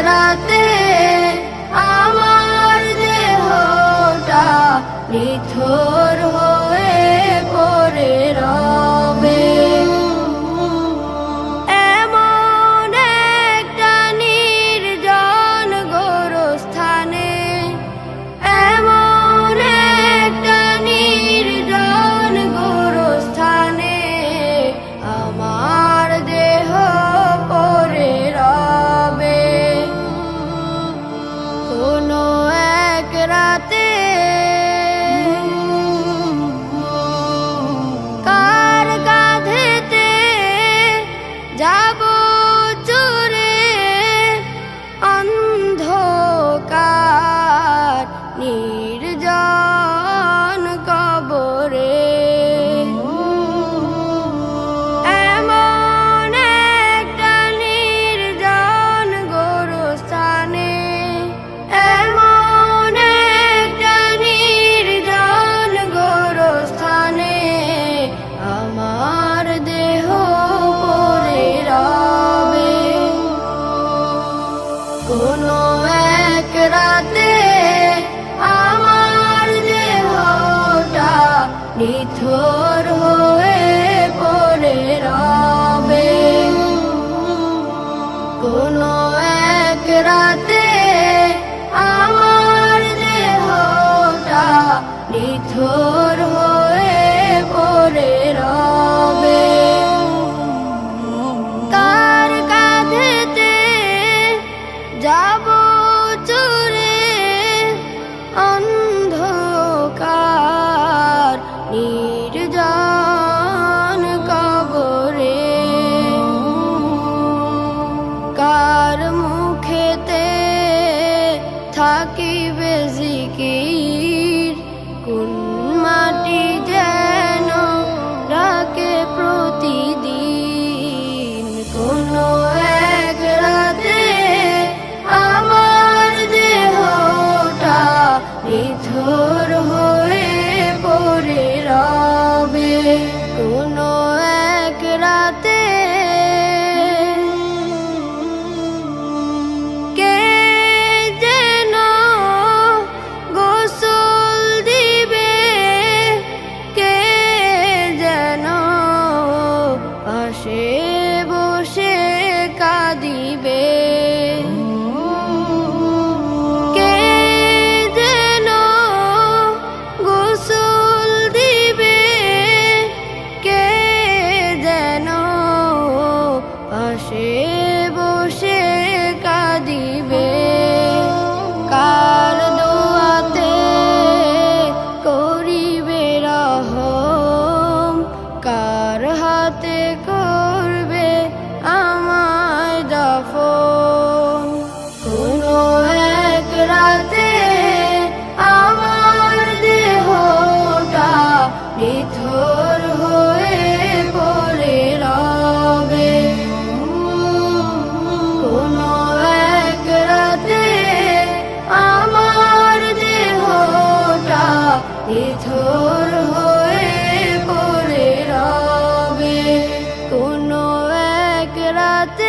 রাতে আমার দেহটা নিথর হয়ে পড়ে রবে। এমন একটা নির্জন গোরস্থানে, এমন একটা নির্জন গোরস্থানে আমার দেহ পড়ে রবে। কোনো এক রাতে কার কাঁধেতে যাব চুরে অন্ধকার নির্জন কবরে। এমন একটা নির্জন গোরস্থানে, এমন একটা নির্জন গোরস্থানে আমার দেহ পড়ে রবে। কোনো এক রাতে আমার দেহটা নিথর হয়ে পড়ে রবে। কোনো এক রাতে আমার দেহটা নিথর হয়ে পড়ে রবে। কার কাঁধেতে যাব চুরে অন্ধকার নির্জন কবরে। কার মুখেতে থাকিবে জিকির, কোন মাটি যেন ডাকে প্রতিদিন। কোনো এক রাতে আমার দেহটা নিথর হয়ে পড়ে রবে। কোনো এক রাতে কে যেন গোসল দিবে, কে যেন পাশে বসে কাঁদিবে। কে যেন গোসল দিবে, কে যেন পাশে বসে কাঁদিবে। কার দোয়াতে করিবে রহম, কার হাতে করবে আমায় দাফন। কোনো এক রাতে আমার দেহটা নিথর হয়ে পড়ে রবে। কোনো এক রাতে আমার দেহটা নিথর হয়ে পড়ে রবে। কোনো এক রাতে